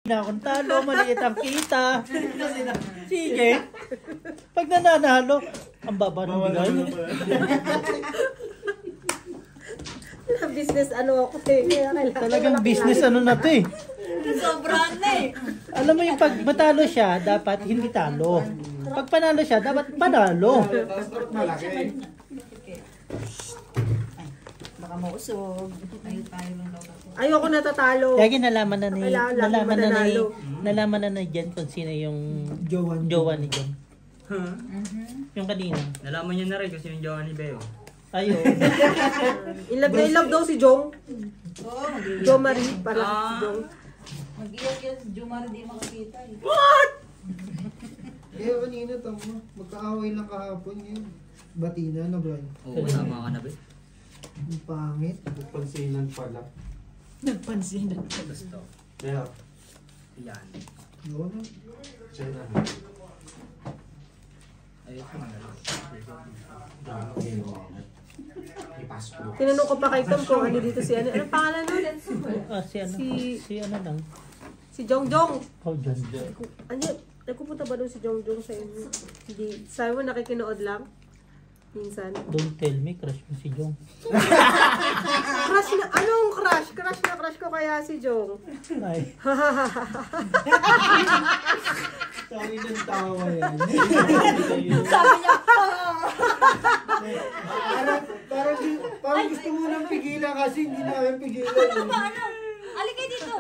Na akong talo, maliit ang kita. Sige. Pag nananalo, ang baba ng bigay. Business ano ako eh. Talagang business ano na to eh. Sobrang na eh. Alam mo yung pag matalo siya, dapat hindi talo. Pag panalo siya, dapat panalo. Baka mausog. Ayun tayo lang daw. Ayoko natatalo. Lagi nalaman na ni Mananalo. nalaman na ni Jen kung sino yung jowa ni Jen. Yung kanina. Nalaman niya na rin kasi yung jowa ni Beo. Ayo. Ilove na ilove daw si Jong. Oo, Jo Marie para si Jong. mag-iyak yan. Jumar di makakita eh. Eh, kanina tama. Magkaaway lang kahapon yun. Batina na, Brian. Oo, tama ka na, Be. Ang pangit. Nagpansinan pala. Nagpansin na. Gusto. Kaya, Yan. Yun na. siya na. Ayos naman na lang. Ipasok. Tinanong ko pa kay Tom kung ano dito si ano. Anong pangalan nun? Si ano? Si ano lang. Si Jong Jong. Oh, Jen. Ano, nagpupunta ba doon si Jong Jong sa inyo? Hindi. Sabi mo nakikinood lang? Minsan. Don't tell me, crush mo si Jong. Crush na, anong crush? Crush na crush ko kaya si Jong. Ay. Sorry ng tawa yan. Sabi niya, Parang gusto mo nang pigilan kasi hindi namin pigilan. ano? Alikay dito.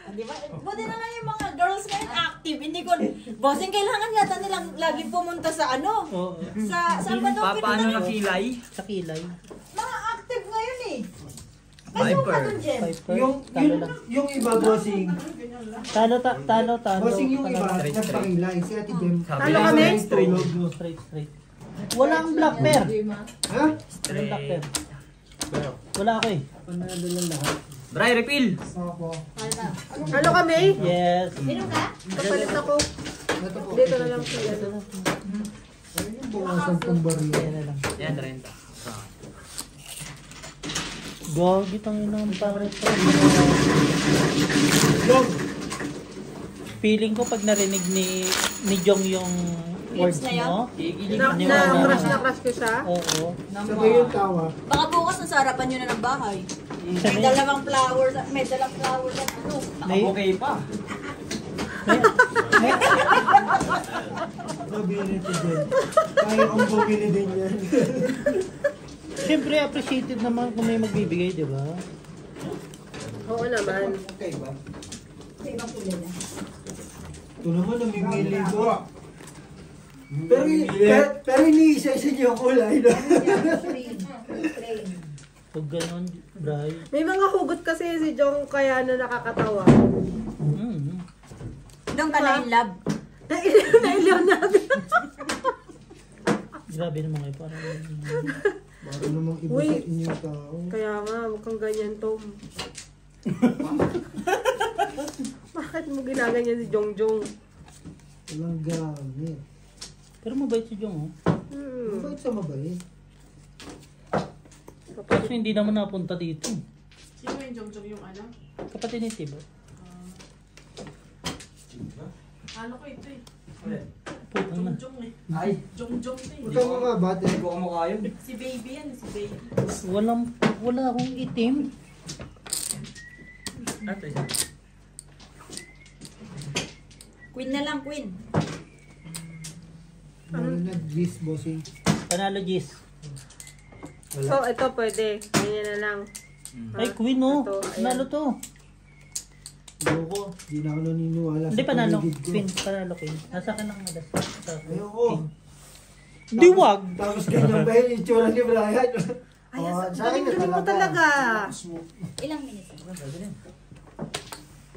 Di ba? Buti na lang yung mga girls ngayon active. Hindi ko, bossing kailangan yata nilang lagi pumunta sa ano? Oo. Saan ba daw Paano pinunta? na kilay? Sa kilay. Mga active ngayon eh. Kasi mo ka dun, Jen. Piper. Yung, Talo lang. yung iba, bossing. Talo. Bossing yung iba, Talo. nagpakilay. Si Ate Jem. Talo Talo kami? Straight. Walang black pair. Ha? Walang black pair. Wala ako eh. Panalo lang lahat. Bray, refill! Opo. Ano kami? Yes. Inom ka? Kapalit ako. Ito po. Dito na lang si ano. Ayun yung bawasan pong baril. Yan na lang. Yan, 30. Gogi tang inang pangit. Feeling ko pag narinig ni Jong yung words na yan? mo. Na crush ko siya. Oo. Sabay yung tawa. Baka bukas nasa harapan nyo na ng bahay. May dalawang flowers, may dalang flowers at ano. Naka-bouquet pa. Mabili ito dyan. Kaya kong bumili din yan. Siyempre appreciated naman kung may magbibigay, di ba? Oo naman. Okay ba? Sa ibang kulay na. Ito naman, namimili ko. Pero iniisa-isa niyo yung kulay. No? Pag ganon, Bray. May mga hugot kasi si Jong kaya na nakakatawa. Doon ka na in love. Nailaw natin. Grabe naman kayo. Parang Baka namang iba Uy. sa inyo tao. Kaya nga, mukhang ganyan, Tom. Bakit mo ginaganyan si Jong Jong? Walang gamit. pero mabait si Jong, oh. Mabait sa mabait. Kaso hindi naman napunta dito. Sino yung Jong-Jong yung ano? Kapatid ni Tibo. Ano ko ito eh. Putang na. Jong-Jong eh. Ay, Jong-Jong to Huwag eh. kang makabate. hindi ko kamukha yun. Si baby yan, si baby. Wala akong itim. Ito isa. Queen na lang, queen. Ano na gis, bossing. Panalo Gis. So, ito pwede. Ganyan na lang. Ay, Queen, oh. Ito, ayan. Panalo to. Ayoko. Di na ako naniniwala Hindi, sa panalo. paligid ko. Queen, panalo Queen. Nasa ka ng madas. Ayoko. Di wag. Tapos ganyan ba yung itsura ni Brian? Ay, Oh, ang sa akin na galing mo talaga. Ilang minutes?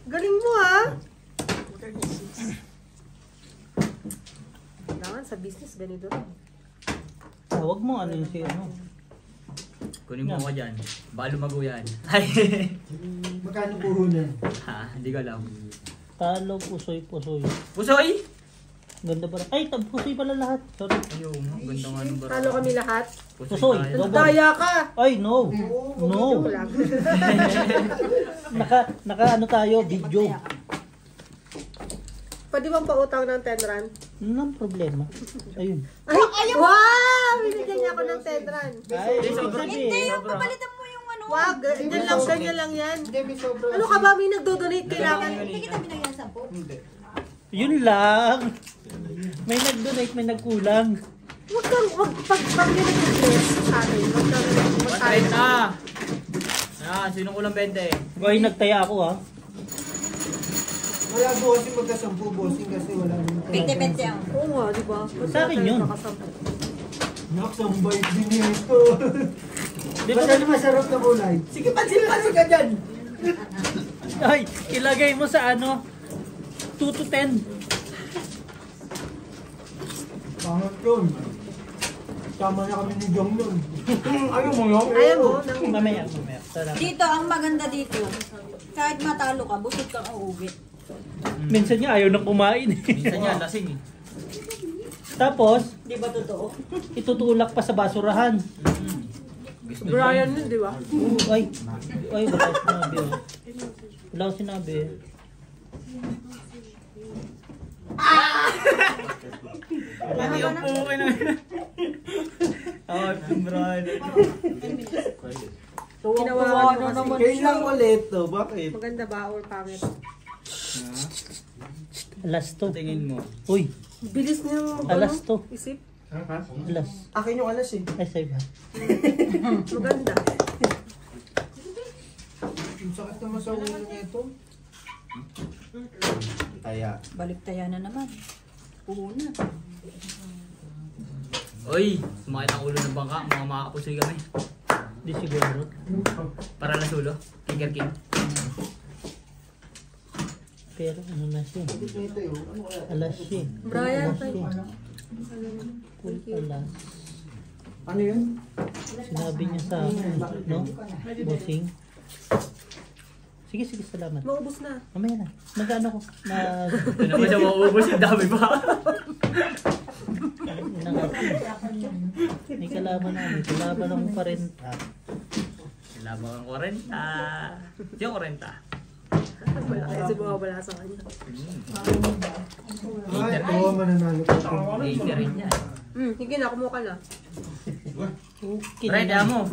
Galing mo, ha? Kailangan sa business, ganito rin. Wag mo ano yung si ano. Kunin mo ako dyan. Baka lumago yan. Ay, Magkano puhunan? ha, hindi ko alam. Talo, pusoy. Pusoy! Ganda pala. Ay, pusoy pala lahat. Sorry. Ayaw, ganda nga nung Talo kami lahat. Pusoy. tayo. Double. Daya ka! Ay, no. No. Joke lang. Naka ano tayo, video. Pwede bang pautang ng 10 rand? Anong problema? Ayun. Ay, wow! Binigyan niya ako ng 10 rand. Ay, sobra. sabi. Hindi, yung papalitan mo yung ano. Wag, ganyan lang yan. Hindi, may sobra. Ano ka ba? May nagdo-donate kailangan. Hindi kita binigyan 10. Hindi. Yun lang. May nag-donate, may nagkulang. Wag pag may nag-bless sa akin, wag kang magkain. 30. Sino kulang 20? Ay, nagtaya ako ha. Wala bossing magkasampu, bossing kasi wala naman. 20-20 ang. Oo nga, di ba? Sa akin yun. Naksambay din ito. Di ba? Basta masarap na kulay. Sige, pansin ka dyan. Ay, ilagay mo sa ano? 2 to 10. Pangat yun. Tama na kami ni Jong nun. Ayaw mo yun? Ayaw mo? Mamaya. Sarap. Dito, ang maganda dito. Kahit matalo ka, busog kang uuwi. Minsan niya ayaw nang kumain eh. Minsan yan, lasing eh. Tapos, Di ba totoo? itutulak pa sa basurahan. Gusto Brian yun, di ba? Ay, wala ko sinabi oh. Wala ko sinabi. Yung puke na. Brian. Ginawa Ano naman Kailan ulit to? Bakit? Maganda ba or pangit? Alas to. Tingin mo. Uy, Bilis niyang alas to. isip. Alas. Akin yung alas eh. Ay, sa'yo ba? Maganda. Ang sakit naman sa ulo nito. Kaya. Baliktaya na naman. Una. Uy, sumakit ang ulo ng bangka. Mga makakapusoy kami. Di siguro. Para nasulo. Kicker King. Pero ano na siya? Ito yun. Ano kaya? Alas siya. Brian, Alas siya. Full alas. Ano yun? Sinabi niya sa akin, no? Bossing. Sige, salamat. maubos na. Mamaya na. Magkano ko? Ito naman siya mauubos. Yung dami pa. May kalaban na. May kalaban ng 40. Labang ang 40. Yung 40. Wala kasi bumabala sa kanya. Ay, ito mananalo ko. 80 rin yan. Sige na, kumuha ka na. Right, mo.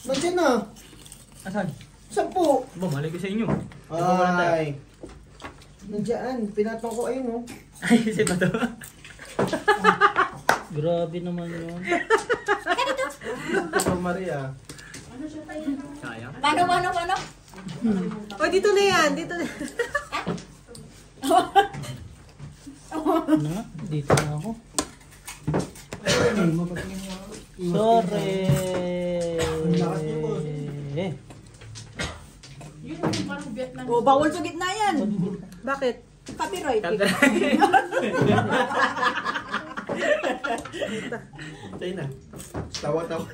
Nandiyan na. Asan? 10. Bumalik ko sa inyo. Ay. Nandiyan. Pinatong ko ayun oh. Ay, si Bato. Grabe naman yun. Ito Maria. Sayang. Paano? O, dito na yan. Dito na. Ano nga? Dito na ako. Sorry. Yun yung parang Vietnam. O, bawal sa gitna yan. Bakit? Copyright. Tayo na. Tawa-tawa.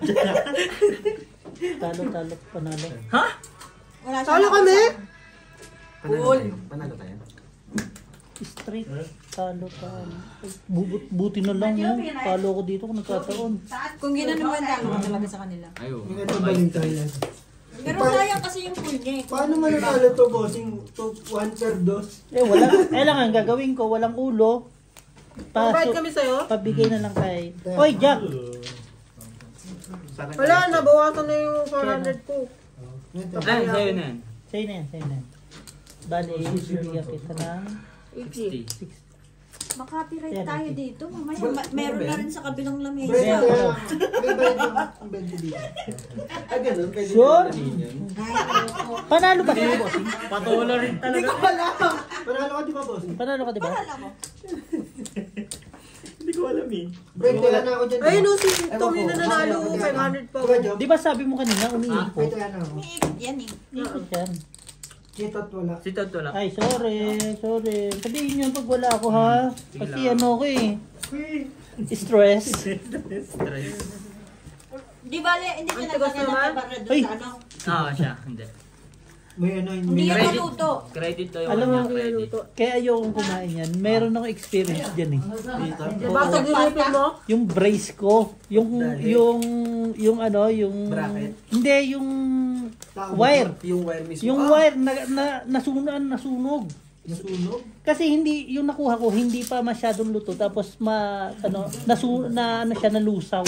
Talo, panalo. Ha? Wala siya. Talo kami? Panalo tayo. Straight. Talo. Buti na lang yun. Talo ko dito kung nagkataon. Kung ginanawan lang talaga sa kanila. Ayaw. Hindi na balintay lang. Pero sayang kasi yung pool niya eh. Paano mananalo to, bossing? 1/3? Wala. Kailangan gagawin ko. Walang ulo. Provide kami sa'yo? Pabigay na lang kay... Hoy, Jack! Wala, nabawasan na yung 400 ko. Ay, sa'yo na yan. Sa'yo na yan. Bali, bibigyan kita ng 80. 60. Makapiright tayo dito. Mamaya, meron na rin sa kabilang lamesa. May bayad yung 20 dito. Ah, ganun? Pwede Sure? naman yun. Panalo ba kayo, bossing? Patulo rin talaga. Panalo ka di ba, bossing? Panalo ka, di ba? Hindi ko alam eh. Brent, wala na ako dyan. Ayun o, si Tommy na nanalo. 500 pa. Diba, Job? Di ba sabi mo kanina, umiipo? Ito yan ako. Umiikot yan eh. Ikot yan. Kita't wala. Si Toto lang. Ay, sorry. Sabihin nyo pag wala ako, ha? Kasi ano ko eh. Stress. Stress. Di bale, hindi ka Ang tigas nagkakita naman. para doon Ay. sa ano. Siya. Hindi. May ano, Hindi yan Credit. naluto. Credit to yung Alam mo, kanya credit. Niluto. Kaya ayokong kumain yan. Meron akong experience dyan eh. Basta ginipin mo? Yung brace ko, yung ano, yung Bracket? hindi yung wire. Yung wire mismo. Yung wire nasunog. Nasunog? Kasi hindi, yung nakuha ko, hindi pa masyadong luto. Tapos siya, nalusaw.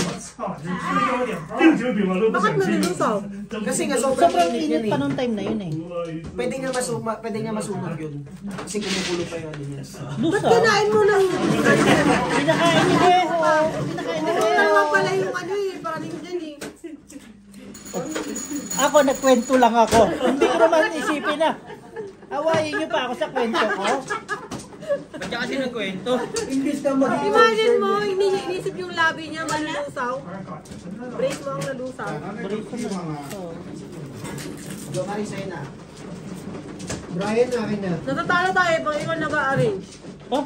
Bakit malulusaw? Kasi nga sobrang Sobrang init init yan eh. pa nung time na yun eh. Pwede nga masunog yun. Kasi kumukulo pa yun. Ba't Lusaw. kinain mo ng... Pinakain ni Beho. Pinakain ni Ano Beho. naman pala yung ano eh, parating dyan eh. Ako, nagkwento lang ako. Hindi ko naman isipin na. Awayin niyo pa ako sa kwento ko. Ba't siya kasi nagkwento? Imbis na mag- Imagine mo, inisip yung labi niya malulusaw. Brace mo ang nalusaw. Oh. Go, Marisa na. Brian, akin na. Natatalo tayo pag ikaw nag-arrange. Oh,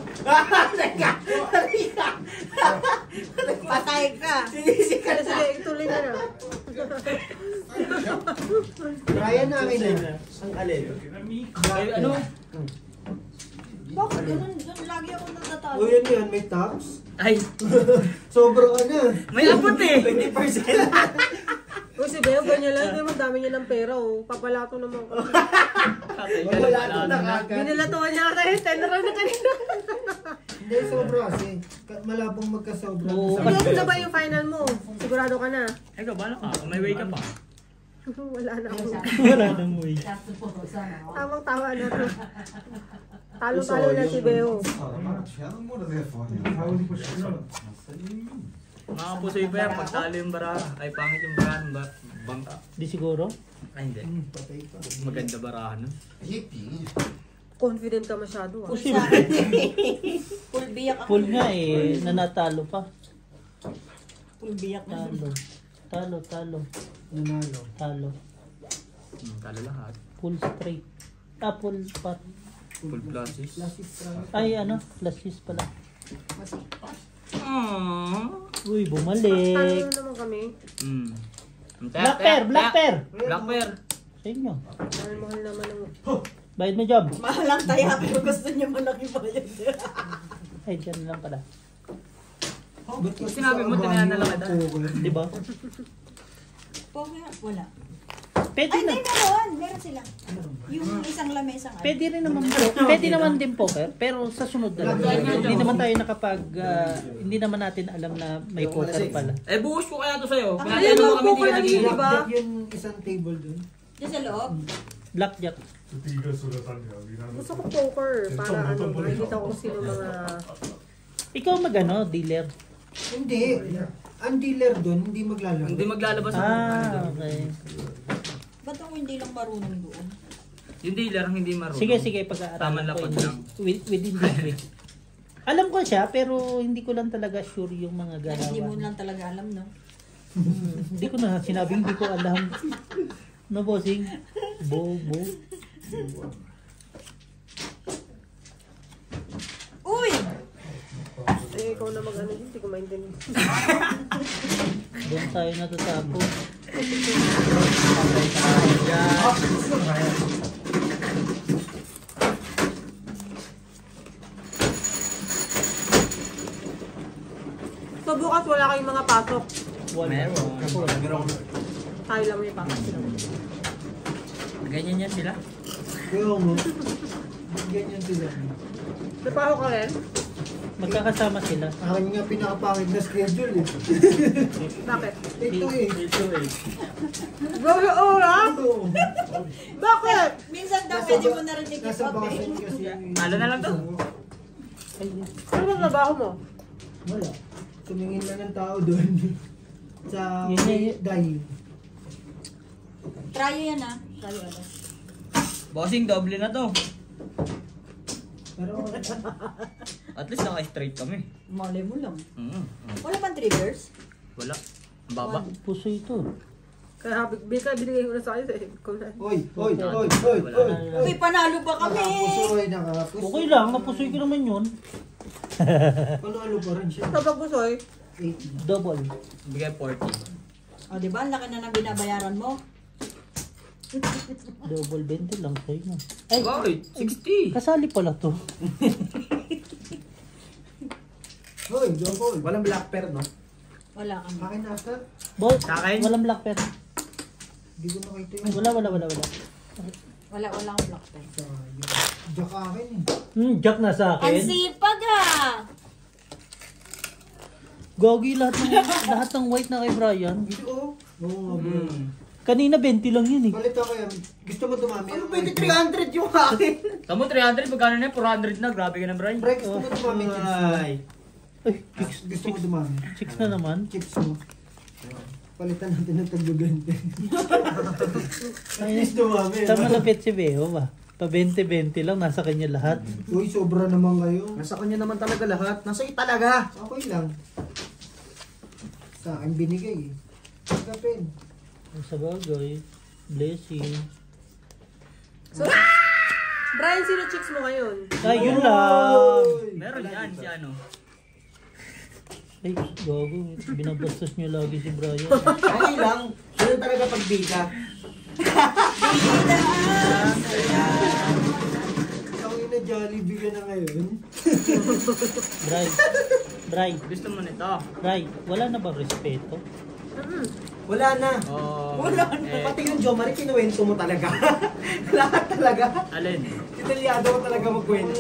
Patay ka. Sige, ituloy na na. Brian, akin na. Ang alin? Ay, ano? Bakit ganun? Doon lagi ako natatalo. O yun yun, may tops. Ay, Sobrang ano. may abot eh. 20%. Uy, si Beo, ganyan lang. Hindi mo dami niya ng pera, oh. Papalato naman ko. Wala na nakagad. Binilatuan niya kasi 10 na na kanina. Hindi, sobra kasi. Malabong magkasobra. Oo. Ano na ba yung final mo? Sigurado ka na? Ikaw, bala ka. May way ka pa. Wala na ako. wala nang way. Tamang-tama na to. Talo-talo na si Beo. Mga pusoy pa yan, pagtalo yung baraha. Ay, pangit yung barahan. Bangka. Di siguro? Ay, hindi. Patay pa. Maganda barahan nun. Confident ka masyado, ah. Full biyak ako. Full nga eh. Nanatalo pa. Full biyak na. Talo. Nanalo. Talo. Talo lahat. Full straight. Full pat. Full pluses. Ay, flashes pala. Aww. Uy, Talo bumalik. naman kami. Black pair. Black pair. Sa inyo. Mahal naman ng... Bayad mo job. Mahal lang tayo kung gusto niya malaki pa yun. Ay, dyan lang pala. Ba't kasi Sinabi mo, sa tinayan na lang Abani kita. yung poker? Di ba? Wala. Pwede Ay, na. hindi meron. Meron sila. Yung isang lamesang ano. Pwede rin naman pwede naman din poker, pero sa sunod na lang. Hindi naman tayo hindi naman natin alam na may poker pala. Eh, buhos ko kaya to sa'yo. Ang Pinatay mo kami poker hindi na naging... diba? Blackjack yung isang table dun. Diyan sa loob. Blackjack. Gusto ko poker para makikita ko sino mga... Ikaw dealer. Hindi. Ang dealer dun, hindi maglalaro. Hindi maglalabas ako. Okay. Ba't ako hindi lang marunong doon? Yung dealer ang hindi marunong. Sige, pag-aaralan Tama ko lapad in lang. within this week. Alam ko siya, pero hindi ko lang talaga sure yung mga Hindi mo galawan. lang talaga alam, no? Hindi ko na sinabing hindi ko alam. No, bossing? Bobo. Uy! Eh, ikaw na mag-ano dito, hindi ko maintindihan. Doon tayo natatapo. So, bukas wala kayong mga pasok. Meron. Ako, wala. Tayo lang may pasok sila. Ganyan yan sila. Kaya mo, ganyan sila. May pasok ka rin? Magkakasama sila. Akin nga pinakapangit na schedule eh. Bakit? Ito eh. Grabe oras? Ito. Bakit? Minsan daw pwede mo na rin i-keep Nasa up eh. basin kasi. Talo na lang to. Ano ba trabaho mo? Wala. Tumingin lang ng tao doon. Sa Yun na yun. dahil. Tryo yan ah. Tryo ano. Bossing, doble na to. Pero At least naka-straight kami. Malay mo lang. Mm-hmm. Wala bang triggers? Wala. Ang baba. Puso ito. Kaya binigay ko na sa akin. Ikaw na. Oy. Uy, panalo ba kami? Nakapusoy, nakapusoy. Okay lang, napusoy ko naman yun. Panalo pa rin siya. Kapag busoy, 80. Double. Bigay 40. O, di ba? Ang laki na ng binabayaran mo. Double 20 lang sa'yo na. Ay, Wow, 60. kasali pala to. Hoy, double. Walang black pair, no? Wala kami. Akin na after. Boss, Sa akin? walang black pen. Hindi ko nakita yun. Wala. Wala akong black pen. Sayang. Jack akin eh. Jack na sa Ang akin. sipag ah! Gogi lahat ng white na kay Brian. Ito oh. Oo nga bro. Kanina 20 lang yun eh. Palit ako yan. Gusto mo dumami? Ano pwede 300 yung akin? Tamo 300, magkano na yan? 400 na, grabe ka na, Brian. Pre, gusto mo dumami chips mo? Ay, Gusto mo dumami? chicks na naman. Chips mo. Palitan natin ng tagugante. Gusto dumami. Sa malapit si Beo ba? Pa 20-20 lang, nasa kanya lahat. Uy, sobra naman kayo. Nasa kanya naman talaga lahat. Nasa iyo talaga. Okay lang. Sa akin binigay eh. Kapin. Sa bagay, blessing. So, Brian, sino chicks mo ngayon? Ay, yun lang. Meron yan, si ano. Ay, gago. Binabastos niyo lagi si Brian. Okay lang. Sino talaga pagbida? Ang ina Jollibee ka na ngayon. Bray, Gusto mo nito? Bray, wala na ba respeto? Wala na. Oh, Wala na. Pati yung Jomari, kinuwento mo talaga. Lahat talaga. Alin? Detalyado mo talaga magkwento.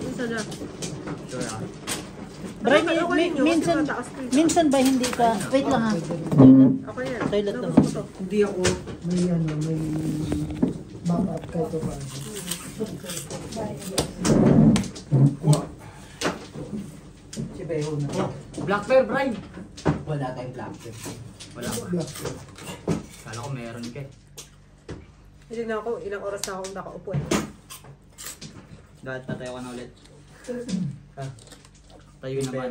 Isa na. Sure ah. Bray, Ano kayo nyo? minsan, Kasi mataas ko eh. minsan ba hindi ka... Wait lang ha. Ako yan. Toilet Ano lang. gusto mo to? Hindi ako may backup kahit pa paano. Si Beho na. Black Bear, Brian. Wala tayong black. Wala pa. Black. Kala ko meron ka eh. Hindi na ako, ilang oras na akong nakaupo eh. Dahil tatayo ka na ulit. Tayo naman.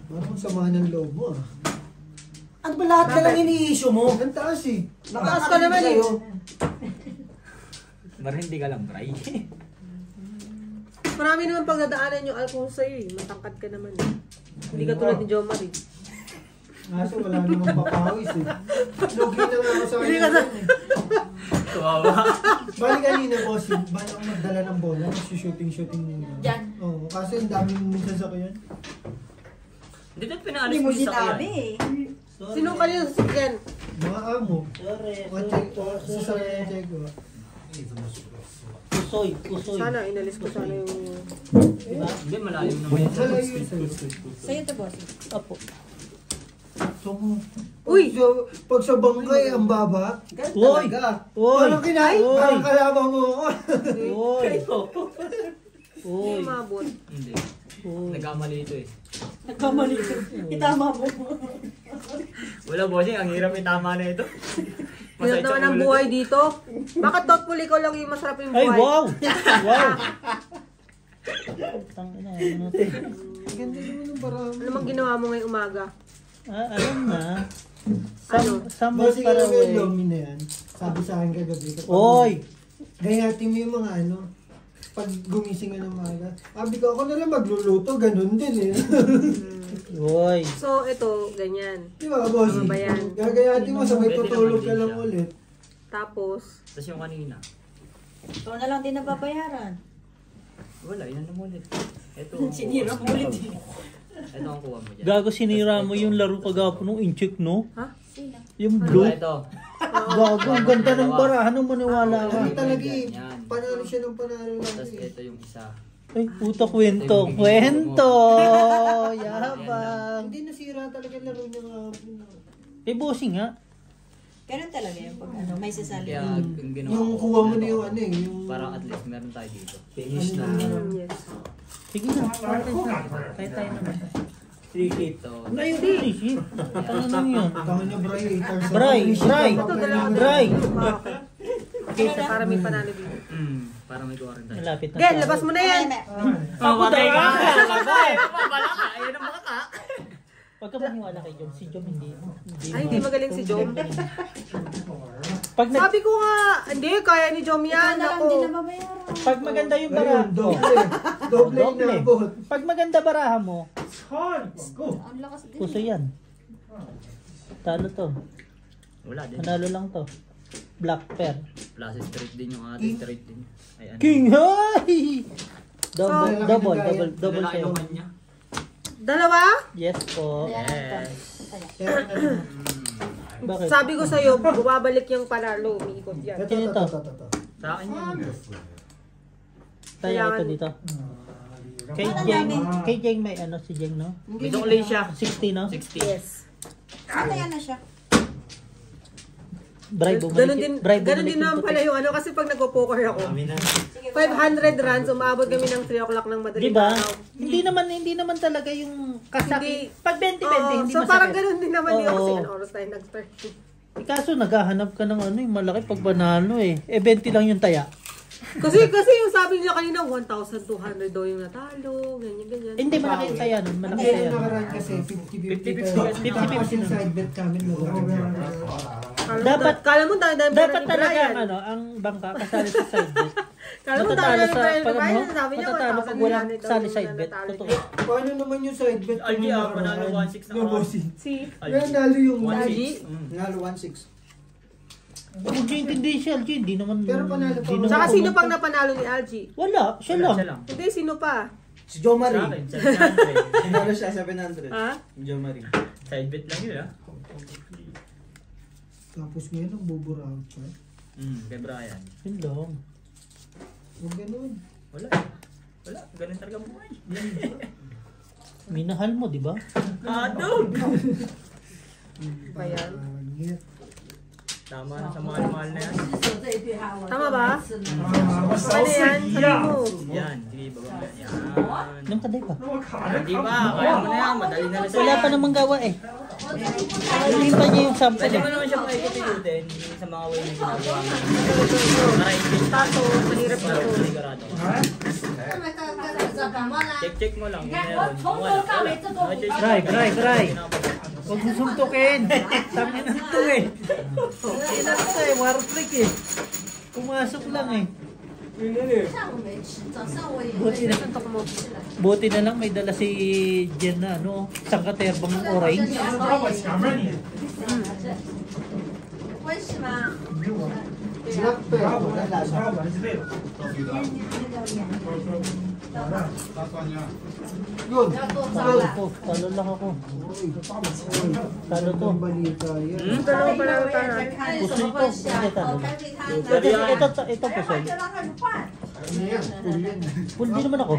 Ano samahan ng loob mo ah? Ano ba lahat na lang ini-issue mo? Ang taas eh. Nakaas ka naman eh. Bar hindi ka lang, Brian. Marami naman pagdadaanan yung alcohol sa'yo eh. Matangkad ka naman eh. Hindi ka tulad ni Jomar eh. Kaso wala namang papawis eh. Lugi na nga ako sa Hindi kanya. ka sa... Kawawa. Bali kanina boss, bali ako magdala ng bola. Shooting muna. Diyan. Oo, kasi ang daming minsan sa kanya. Hindi na pinaalis Hindi mo sa sinabi kanya. eh. Sino kanina sa sasakyan? Mga amo. Sorry, Mga check ko. Sa check ko. Usoy. Sana, inalis ko sana yung... Hindi, malayo naman yun. Wala yun sa'yo. Sa'yo to, boss. Apo. Uy! Pag sa bangkay, ang baba. Uy! Uy! Parang kinain. Uy! Parang kalaban mo ako. Uy! Hindi Uy! umabot. Hindi. Uy! Nagkamali ito eh. Nagkamali ko. Itama mo. Wala bossing, ang hirap itama na ito. Hirap naman ang buhay dito. Bakit thoughtful ikaw lang yung masarap yung Ay, buhay? wow! Wow! Tangina, ano to? Ganda naman ng barang. Ano mang ginawa mo ngayong umaga? Alam na. Ano? Summer Bossing para alam mo yung away. lomi na yan. Sabi sa akin kagabi. kapag- Oy! Gayatin mo yung mga ano. Pag gumising ka ng maga. Sabi ko, ako na lang magluluto. Ganun din eh. Oy! So, ito, ganyan. Di ba, boss? Ano ba yan? Gagayatin mo, sabay Pwede tutulog naman ka din lang siya. ulit. Tapos, Tapos yung kanina. Ikaw na lang din nababayaran. Wala, yun na ulit. Ito. Sinira mo ulit. Ito ang kuha mo dyan. Gago sinira mo yung laro kagapon ng incheck, no? ha? Sino? Yung Diba blue. ito? Gago, ang ganda ng barahan ng maniwala ka. Kasi talaga eh. Yan. Panalo siya ng panalo lang Tapos eh. ito yung isa. Ay, puta kwento. Kwento! Yabang! Hindi nasira talaga yung laro niya kahapon. Eh, bossing nga. Ganun talaga yung pag ano, may sasali. Kaya yung ginawa Yung ko, kuha mo na yung ano eh. Yung... parang at least meron tayo dito. Finish na. Yes. Sige na, party na. Kaya tayo naman. Ito. Ay, hindi. Shit. Ano lang yun? Tama niya, Bray. Bray, Bray, Bray. Okay, sa para may panalo dito. Para may kuha rin tayo. Malapit na. Gen, labas mo na yan! Pamatay ka! Pamatay! Papala ka! Ayan ang mga ka! Pagka maniwala kay Jom, si Jom hindi. Ay, hindi magaling si Jom. Pag, Sabi ko nga, hindi, kaya ni Jom Ikaw yan. na lang Ako. din nababayaran. pag maganda yung baraha Ayun, doble. Doble yung Doble. nabot. Pag maganda baraha mo, Ang lakas din. puso yan. Talo to. Wala din. Manalo lang to. Black pair. Plus straight din yung ating straight din. Ay, ano? King high! Double, So, double, laki ng double Lalaki sa'yo. naman niya. Dalawa? Yes po. Ayan, ito. Yes. Saya. Kaya na. Bakit? Sabi ko sa'yo, bumabalik yung panalo, umiikot yan. Ito. Sa akin yun. Tayo ito dito. Kay Jeng may ano si Jeng, no? Dito ulit siya. 60, no? 60. Yes. Kaya na siya. Bribe Ganun din naman pala yung ano, kasi pag nagpo-poker ako, 500 runs, umabot kami ng 3 o'clock ng madaling Diba? araw. Hindi naman talaga yung kasakit. Hindi. Pag 20-20, Oo, hindi so masakit. parang ganun din naman yun kasi Oo. ano oras tayo nag-start. Kaso naghahanap ka ng ano, yung malaki pag banalo eh. 20 lang yung taya. Kasi yung sabi nila kanina, 1,200 daw yung natalo, ganyan. Hindi, malaki yung taya nun. Malaki Hindi, taya yung nun. nakaraan kasi 50-50. 50-50. Tapos yung side bet namin Kala mo dahil Dapat talaga ang bangka kasali sa side bet. Kala mo Matatalo dahil sa pag ano, sabi niya, matatalo pag walang sali side bet. Totoo. Paano naman yung side bet? Algi, panalo 1-6 na Yung ako. bossing. Si Nalo yung 1-6. Nalo 1-6. Hindi siya, Algie. Hindi naman. Pero panalo pa. Di naman Saka sino pumunta. pang napanalo ni Algie? Wala, siya lang. Hindi, sino pa? Si Jo Sa Marie. akin, 700. Tinalo siya 700. Ha? Jo Marie. Side bet lang yun, ah. Tapos ngayon ang buburahan pa. Kay Brian. Yun lang. Huwag ganun. Wala. Wala. Ganun talaga buhay. Minahal mo, di ba? Adog! Ba yan? Pangit. Tama na sa mahal-mahal na yan. Tama ba? Ano yan? Sabi mo. Yan. Sige, bababa. Yan. Nang kaday pa. Hindi ba? Kaya mo na yan. Madali na lang Wala pa namang gawa eh. Hindi pa niya yung sample. Pwede mo naman siya pakikipigutin sa mga way na ginagawa mo. Para i-fix Tato, mahirap na to. sigurado ka. Check mo lang. Yun na yun. Kung wala, wala. No choice. Try. Huwag mo suntukin. Tangin na ito eh. Ilan ito eh, war freak eh. Pumasok lang eh. Buti na lang may dala si Jen na ano, sangkaterbang orange. Black pero wala lasa. Yun. Talo ko, talo lang ako. Talo to. Ang balita yan. Dalawa pala ang tanan. Puso ito. Hindi talo. Ito pusoy. Ano yan? Full yan. Full din naman ako.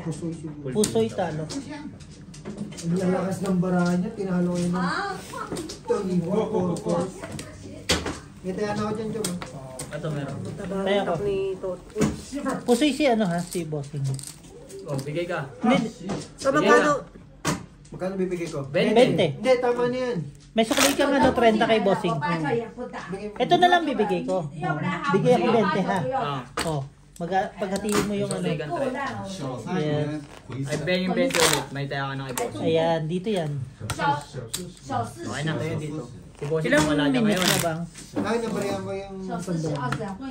Pusoy siguro. Pusoy talo. Ang lalakas ng barahan niya, tinalo yun ng 3-4. May tayan ako dyan, Jom. Ito meron. Kaya ko. Tabang ni Tot. Pusoy si ano ha, si Bossing. Oh, bigay ka. So magkano? Magkano bibigay ko? 20. Hindi, tama na yan. May suklay kang ano, 30 kay Bossing. Ito na lang bibigay ko. Bigay ako 20 ha. Ah. Oh, paghatiin mo yung ano. Bigay ka 30. Yes. Ay, bigay yung 20 ulit. May taya ka na kay boss. Ayan, dito yan. Okay na kayo dito. Si Bossing Ilang wala niya minutes ngayon. na bang? Ay, nabarihan ko yung sandal.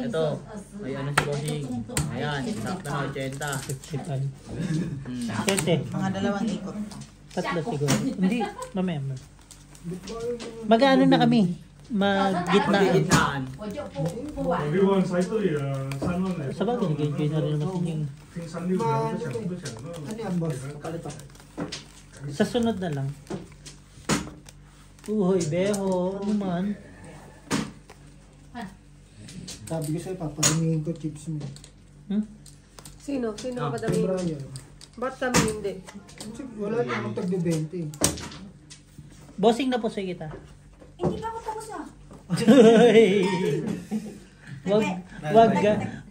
Ito. May ano si Bossing. Ayan. Sakto na 80. 20. Mga dalawang ikot. Tatlo siguro. Hindi, mamaya. Mag-ano na kami? Mag-gitnaan. Gitnaan. Sa bagay, nag-enjoy na rin naman yung Ano yan, boss? Kapalit ako. sa sunod na lang. Uhoy, beho, ano man. Sabi ko sa'yo, paparamihin ko chips mo. Sino? Sino ang Kay padami? Brian. Ba't kami hindi? Kasi wala na akong tagbe-20. Bossing na po sa kita. Hindi pa ako tapos ah.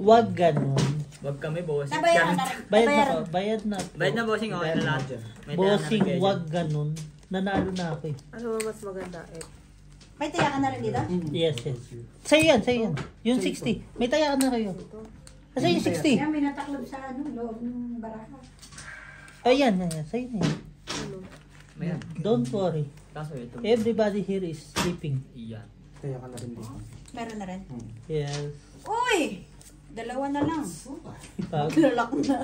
Wag ganon. Wag kami, boss. Nabayaran na rin. Bayad na Nabayaran. po, bayad na. Bayad na, Bossing. Okay na lahat. May taya na Bossing, rin kayo. wag ganon. Nanalo na ako eh. Ano ba mas maganda eh? May taya ka na rin dito? Yes, yes. Sa'yo yan, sa'yo yan. Yung 60. May taya na kayo. Sa'yo yung 60. Kaya may nataklob sa loob ng baraha. Ayan, ayan. Sa'yo na yan. Mayan. Don't worry. Kaso ito. Everybody here is sleeping. Iyan. Kaya ka na rin dito. Meron na rin. Yes. Uy! Dalawa na lang. Pag, Lalak na.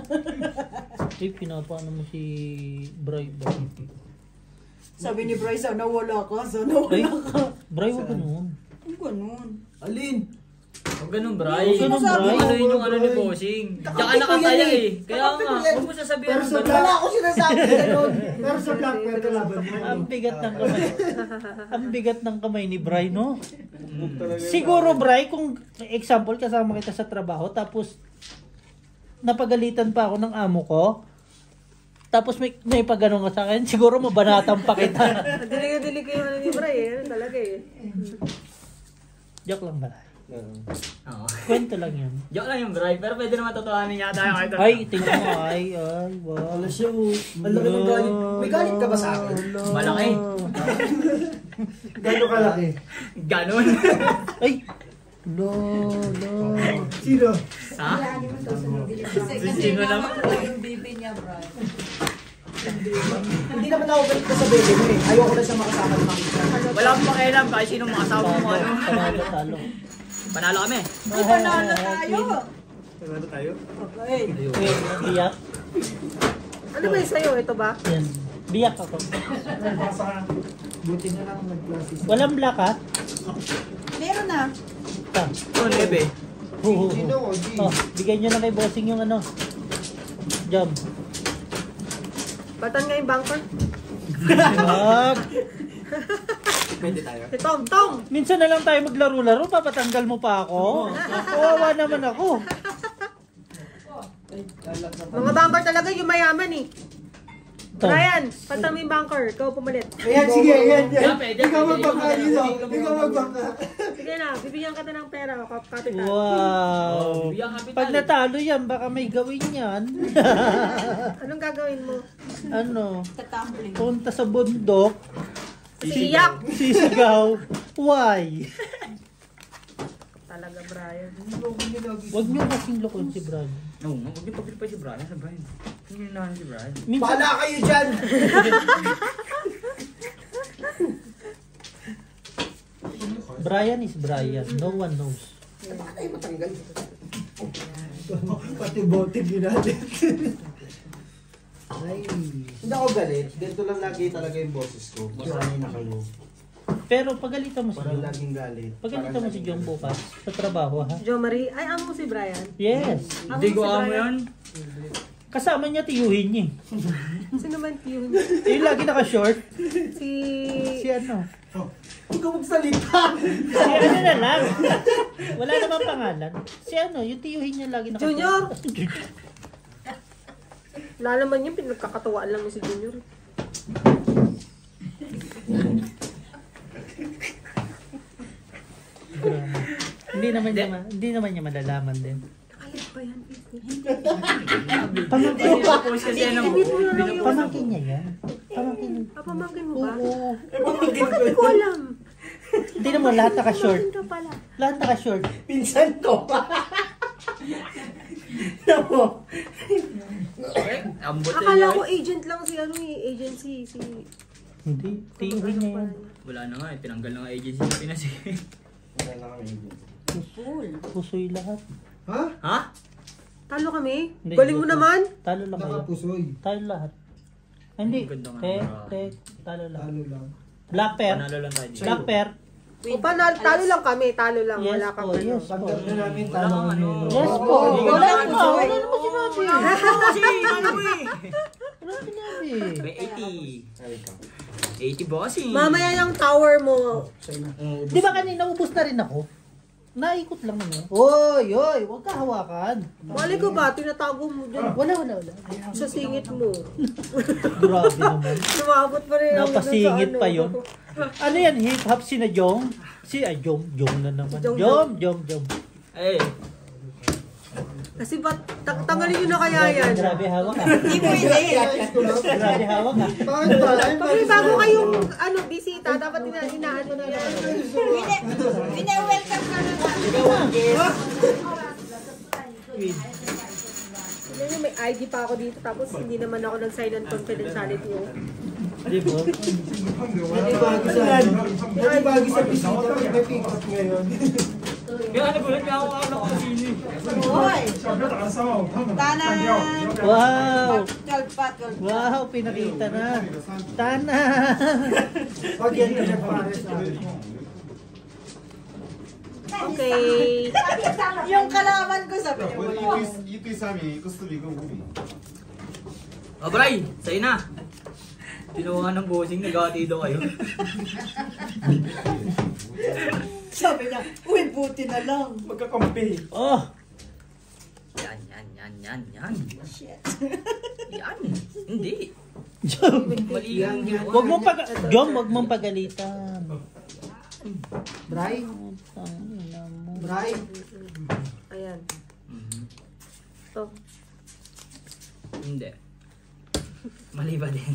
pinapaano mo si Bray ba? Sabi ni Bryce, nawala ka. Bray, Bray, wag ganun. Ang ganun. Alin? Huwag ganun, Bray. Huwag ganun, Bray. Ano yun yung ano ni Bossing? Diyan ka nakataya eh. Kaya nga, huwag mo sasabihin Pero ng sa ganun. Wala ako sinasabi ganun. Pero sa Black Pepper laban mo. Ang bigat ng kamay. Ang bigat ng kamay ni Bray, no? Siguro, Bray, kung example, kasama kita sa trabaho, tapos napagalitan pa ako ng amo ko, tapos may pagano ka sa akin, siguro mabanatan pa kita. Dili-dili kayo ano ni Bray eh. Ano talaga eh. Joke lang, Bray. Oo. Kwento lang yun. Joke lang yung Bray, pero pwede naman totohanin yata yung ito. Ay, tingnan mo, wow. Wala siya, ang laki ng galit. May galit ka ba sa akin? Malaki. Gano'ng kalaki? Ganon. Ay, no. Sino? Ha? Ano mo to, sunodin. Sino naman? Yung bibi niya, bro. Hindi naman ako galit ka sa bebe mo eh. Ayoko na siya makasama ng makita. Wala akong pakialam kahit sino mga asawa mo ano. Talo. Panalo kami. Di ba nalo tayo? Ano tayo? Okay. Wait, biyak. Ano ba yung sa'yo? Ito ba? Yan. Biyak ako. Buti na lang nag-klase. Walang black, ha? Meron na. Ta. Ito, Nebe. Sino ko? G. Oh, bigay nyo na kay bossing yung ano. Jump. Batan nga yung bunker. Wag. Pwede tayo. Si Tom. Minsan na lang tayo maglaro-laro, papatanggal mo pa ako. Kawawa naman ako. Mga bunker talaga yung mayaman eh. Ito. Ryan, patan mo yung bunker. Ikaw pumalit. Ayan, sige, ayan. Yeah, pwede, Ikaw pwede. magbangka dito. Ikaw magbangka. Sige na, bibigyan kita ng pera. Kapitan. Wow. Bigyan kapital. Pag natalo yan, baka may gawin yan. Anong gagawin mo? Ano? Tatumbling. Punta sa bundok, Siyak! sisigaw. Why? Talaga, Brian. Huwag nyo kasing lokon si Brad. Oo, huwag niyo pagpilipay si Brian. Sa Brian. Hindi na si Brian. Minsan, Bahala kayo dyan! Brian is Brian. No one knows. Bakit tayo matanggal? Pati bote ginadit. Ay, hindi ako galit. Ganito lang lagi talaga yung boses ko. Masanay na kayo. Pero pagalitan mo si Parang Jom. laging galit. Pagalitan mo si Jom bukas sa trabaho, ha? Jo Marie. Ay, amo mo si Brian. Yes. Hindi ko amo yan. Kasama niya tiyuhin niya. Sino man yun? Yung lagi naka-short. Si... Si ano? Ikaw magsalita! Si ano na lang. Wala namang pangalan. Si ano, yung tiyuhin niya lagi naka-short. Junior! Wala naman yun, pinagkakatuwaan lang mo si Junior. Hindi naman niya malalaman din. Ayos ba yan? Pamangkin, Pinupost kasi yan ang pamangkin niya yan. Pamangkin niya. Pamangkin mo ba? Oo. Hindi ko alam. Hindi naman lahat naka-short. Pamangkin ka pala. Lahat naka-short. Pinsan ko! Namo! Ambot Akala yan. ko agent lang si ano eh, agency, si... Hindi, tiyuhin niya yan. Wala na nga eh. Tinanggal na nga agency sa Pinas eh. Wala na kami. Pusoy lahat. Ha? Ha? Talo kami? Hindi, Galing mo joke lang. naman? Talo lang kayo. Nakapusoy. Talo lahat. Hindi. Ang ganda nga, bro. Talo lang. Talo lang. Black pair. Panalo lang tayo. Black pair. O talo lang kami, talo lang. Yes Wala kang po, ano. yes po. Tanggap na namin Wala talo kang ano. Yes po. Hindi ka Wala naman pa. pusoy. Wala naman sinabi. Kasi ano mo eh. Wala sinabi. May 80. 80 bossing. Mamaya yung tower mo. Di ba kanina ubus na rin ako? Naikot lang naman. Oy, huwag ka hawakan. Mali ko ba, tinatago mo dyan. Wala. Sa singit mo. Grabe naman. Lumabot pa rin. ang Napasingit ano. pa yun. Ano yan, hip-hop si na Jong? Jong na naman. Jong. Jong. Eh. Kasi ba't tanggalin nyo na kaya yan? Grabe hawak ka. Hindi mo hindi. Grabe hawak ka. Bakit ba? Pag may bago kayong bisita, dapat inaano na yan. Welcome ka na ba? Hindi nyo, may ID pa ako dito, tapos hindi naman ako nag-sign on confidentiality oh. Di ba? May bagi sa bisita. May pick-up ngayon. Kaya nagulat nga ako ako sino eh. Hoy! Tana! Wow! Kalpat. Wow, pinakita na. Tana! Pag yan ka nagpares sa akin. Okay. Yung kalaban ko sabi niya, Well, wala. 1对3名，1对1跟5名。 O, Bray, sa'yo na. Kinuha ng bossing, nag-atido kayo. Sabi niya, uy, buti na lang. Magkakampi. Oh, Yan. Shit. Yan. Hindi. Jom. Mali yung ginawa. Wag mong pagalitan. Bray, Tangina mo. Bray. Ayan. Mhm. To. Hindi. Mali ba din?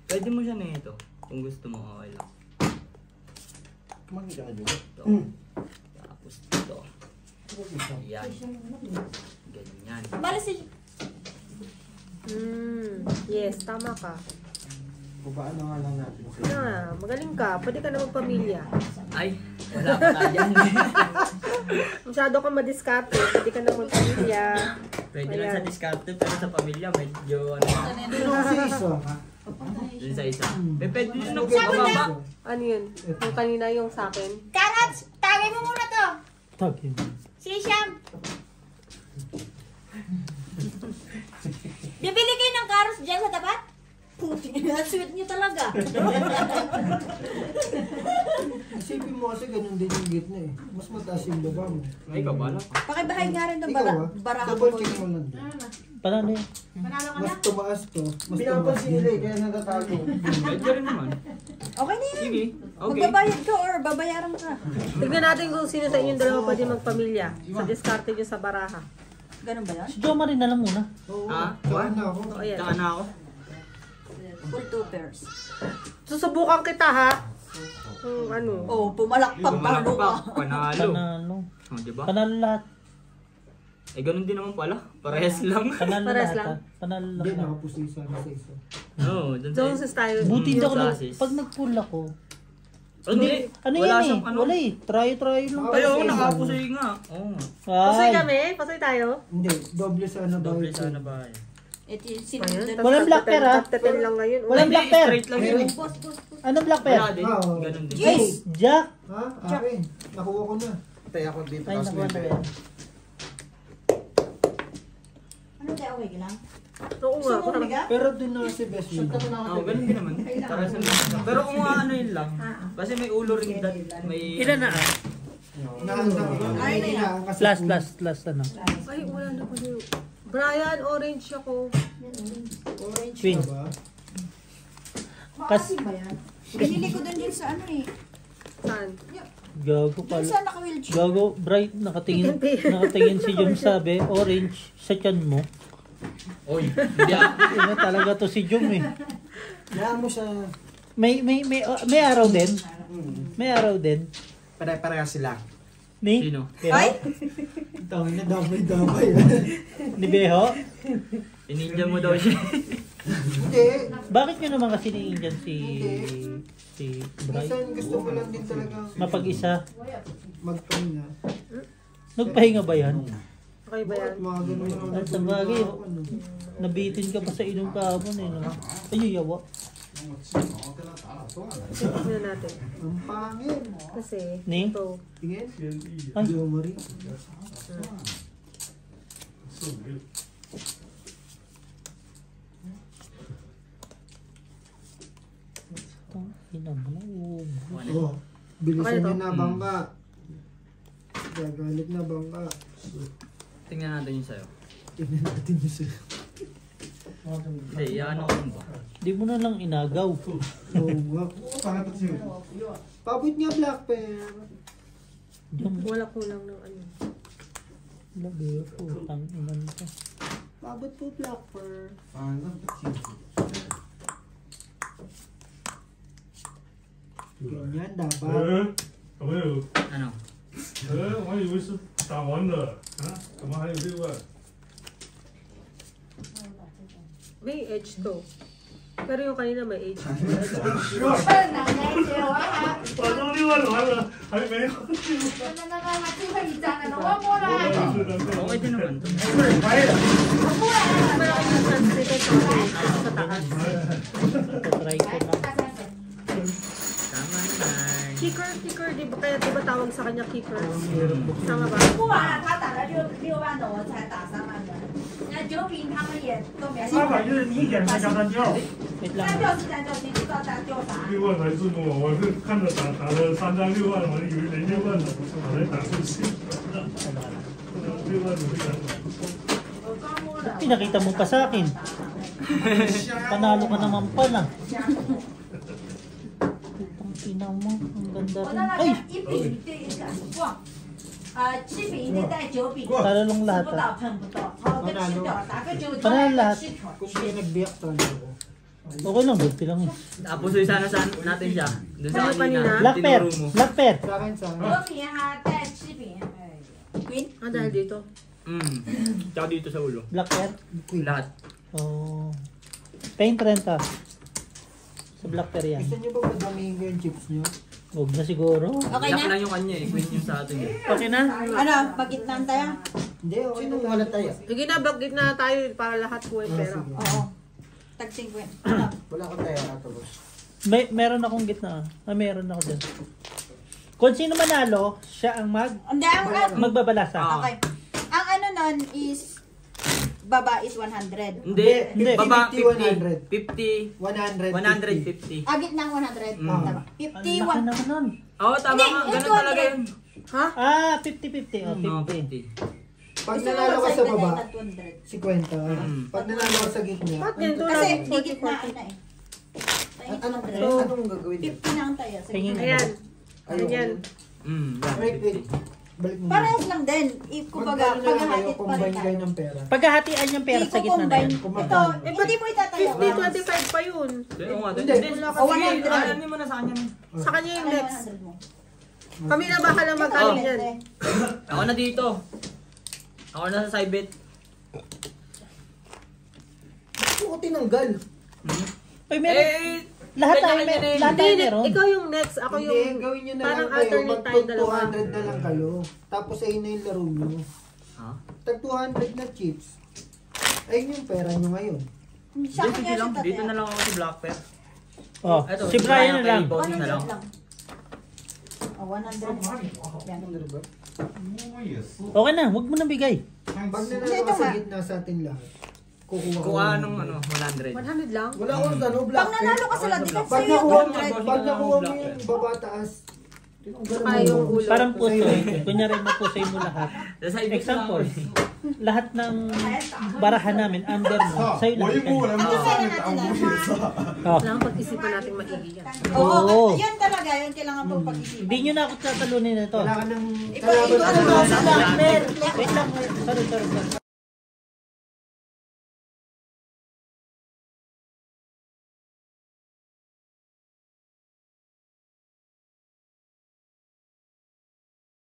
Pwede mo siya na ito. Kung gusto mo, okay lang. Makita ka dyan. Ito. Tapos ito. Yan. Ganyan. Bala si... Yes, tama ka. Babaan na nga lang natin. Magaling ka. Pwede ka na magpamilya. Ay, wala pa tayo dyan. Masyado ka madiskarte. Pwede ka na magpamilya. Pwede lang sa Ayan. diskarte, pero sa pamilya, medyo ano. Dun sa isa. Pwede nyo nang pababa. Ano yun? Yung kanina yung sa akin. Karats, tagay mo muna to. Tagin. Si Sham. Bibili kayo ng karos dyan sa tapat? Puti na, sweet niyo talaga. Isipin mo kasi ganun din yung gitna eh. Mas mataas yung baba mo. Ay, kabala. Pakibahay nga rin ng Ikaw baraha double ko. check mo lang din. Panalo yan. Mas tumaas to. Mas tumaas Pinapansin nila eh, yun. kaya natatago. Pwede rin naman. Okay na yan. Sige. Okay. Magbabayad ka or babayaran ka. Tignan natin kung sino sa inyong dalawa pwede magpamilya. Sa diskarte nyo sa baraha. Ganun ba yan? Si Joma rin na lang muna. Oo, Ah? saan na ako? O, ayan. Saka na ako. Full 2 pairs. Susubukan kita ha. Kung ano. Oh, pumalakpak talo ka. Panalo. Panalo. O, diba? Panalo lahat. Eh, ganun din naman pala. Parehas lang. Panalo Pares lahat. lang. ah. Panalo Hindi, lahat. nakapusti sana sa isa. Oo, dun sa... Joneses tayo. Buti hindi ako Yung na, sasis. pag nag-pull ako. Hindi. Ano Wala yan eh? siyang ano. Wala eh. Try lang. Ay, oo, nakapusoy nga. Oo. Pasoy Ay. kami? Pasoy tayo? Hindi, doble sana ba? Doble sana ba? Ito yung Ayun. sinundan. Walang black pair, ha? Top 10 lang ngayon. Walang Hindi, black pair. straight lang yun. eh. Boss, boss, boss. Anong black pair? Wala din. Oo. Ganun din. Ay, Jack. Ha? Akin. Nakuha ko na. Tayo ako dito. Ay, Tapos nakuha na may yan. Ano tayo, okay lang? Oo nga. Sumumi ka? Pero dun na si best friend. Oo, ganun din naman. Para sa pero kung ano yun lang. Kasi may ulo rin that may... Ilan na? Ay, na yan. Last ano. Ay, wala na ko yun. Brian, orange ako. Orange. Queen. Ba? Maasim ba yan? Binili ko din din sa ano eh. Saan? Gago Doon pala. sa naka-wheelchair. Gago, bright, nakatingin si Jom sabi, orange, sa tiyan mo. Oy, hindi ah. Iba talaga to si Jom eh. Kaya mo siya. May araw din. May araw din. Pare-pareha sila. Ni? Sino? Beho? Ay! Tawag na damay-damay. Ni Beho? Ininja mo daw siya. Hindi. Bakit nyo naman kasi ni-Indian si Bright? Minsan gusto ko lang din talaga Mapag-isa? magpahinga. Nagpahinga ba yan? Okay ba yan? Mga ganun yung At sa bagay, nabitin ka pa sa inom kahapon eh. No? Ay, yawa. Tignan natin. Ang pangin. Kasi, Ni? ito. Tingin? Ay. Di mo rin. Ina mo na. Oh, bilisan Okay, niyo ito. na bangka. Gagalit na bangka. Tingnan natin yung sayo. Tingnan natin yung sa'yo. Hindi, ano ko ba? Di mo na lang inagaw. Oo nga. Pabot niya black pair. Jom, Wala kulang ng ano. labi po. Tang ina nito. Pabot po black pair. Ganyan dapat. 有没有？ Ano? 我以为是打完的啊，怎么还有另外？ May edge to. Pero yung kanina may edge. 把这另外来了，还没有。 Okay din naman to. Malaki yung translated sa taas. Try ko na. Tama naman. Kicker, di ba? Kaya di ba tawag sa kanya kicker? Tama ba? 不完了，他打了6万的，我才打3万的。那酒品他们也都没办法就是你点他叫他叫， Wait 单 lang. 调是单调，你不知道单调啥。 6万来自我，我是看着打了3张6万，我以为连6万的，我才打出去。6万努力打。 Pinakita mo pa sa akin. Panalo ka naman pala. Putang ina mo. Ang ganda 我 rin. 到那 Ay! 边1饼对一个哇，7饼一定带9饼， Talalong 吃 lahat 不 ah. 到碰不到，好跟吃掉，打个9 Panalo lahat. 吃条。 Kung siya nagbiyak talaga ako. Okay lang, good lang eh. Tapos sana natin siya. Doon sa Ano kanina. kanina? Black pair. Tinuro mo. Black pair. Sa akin, sa akin. 9饼还带7饼，Queen Ah, dahil dito. Tsaka dito sa ulo. Black pair. Lahat. Oh. Paint renta. Sa black pair yan. Gusto niyo ba madamihin ko yung chips niyo? Huwag na siguro. Okay Black na? lang yung kanya eh. Queen yung sa atin eh. Okay na? Ano, pagitnaan tayo? Hindi, okay na wala tayo. Sige na, bagit na tayo para lahat kuha yung pera. Oo. Tag 50. Ano? Wala ko tayo katapos. Meron akong gitna. Meron ako dyan. Kung sino manalo, siya ang Hindi, ang magbabalasa. okay. Ang ano nun is baba is 100. Hindi. Hindi. Baba 50, 50. 100. 150. Agit ng 100. Tama. 50, Ang laki naman nun. Oo, tama nga. Hindi, Ganun 200. talaga yun. Ha? Ah, 50-50. Oh, Oo, 50. Pag Gusto mo nanalo ka sa side by baba, side at 200. 50. Pag nanalo ka sa gitna, Bakit ganito Kasi lang? may gitnaan na eh. anong 100. anong gagawin niyo? 50 na ang tayo. Sa Tingin. gitna. Ayan. Ayoko. Ayan. Wait. Balik mo. Parehas lang din. Kumbaga, Magkano na lang kayo, paghahatit pa rin combine kayo tayo. ng pera. Paghahatian yung pera sa gitna na yan. I-combine. Ito, hindi mo itatayo. 50-25 pa yun. Oo nga. Hindi. O, 100. Alamin mo na sa kanya. Sa kanya yung Ano next. 100 mo? Kami na bahala mag-ano yan. Ako na dito. Ako na sa side bet. Oo, tinanggal. Ay, meron. Lahat tayo meron. Lahat tayo Hindi, meron. ikaw yung next, ako Hindi, yung gawin nyo na parang lang kayo. alternate tayo Mag dalawa. 200 na lang kayo. Tapos ayun na yung laro nyo. Ha? Tag 200 na chips. Ayun yung pera nyo ngayon. Sa akin Dito nga lang. siya Dito na lang ako sa Black Pair. Oh, Eto, si Brian na lang. kay Bossing na lang. 100 lang. O, 100. Yan. Oh, yes. Okay na, huwag mo nang bigay. Pag Hindi, nanalo ito ka sa nga. gitna sa atin lahat, kukuha ko. Kung anong 100. 100 lang. Wala akong ano, black. Pag nanalo ka sa lahat, di ka Pag sa'yo yung nakuha, 100. pag nakuha mo yung baba taas, tinanggalan Ay, yung mo. ulo. Parang pusoy. Kunyari mapusay mo lahat. Sa side bet Example, na ako eh. lahat ng barahan namin, under mo, sa'yo lang. 我一步，然后上面打五也是。 Oh. Kailangan pag-isipan natin maigi yan. Oo. Oo, yun talaga, yun kailangan pong pag-isipan. Hindi nyo na ako tatalunin ito. Wala ka ng Ikaw ano kalaban. sa Black Bear. Wait lang, sorry.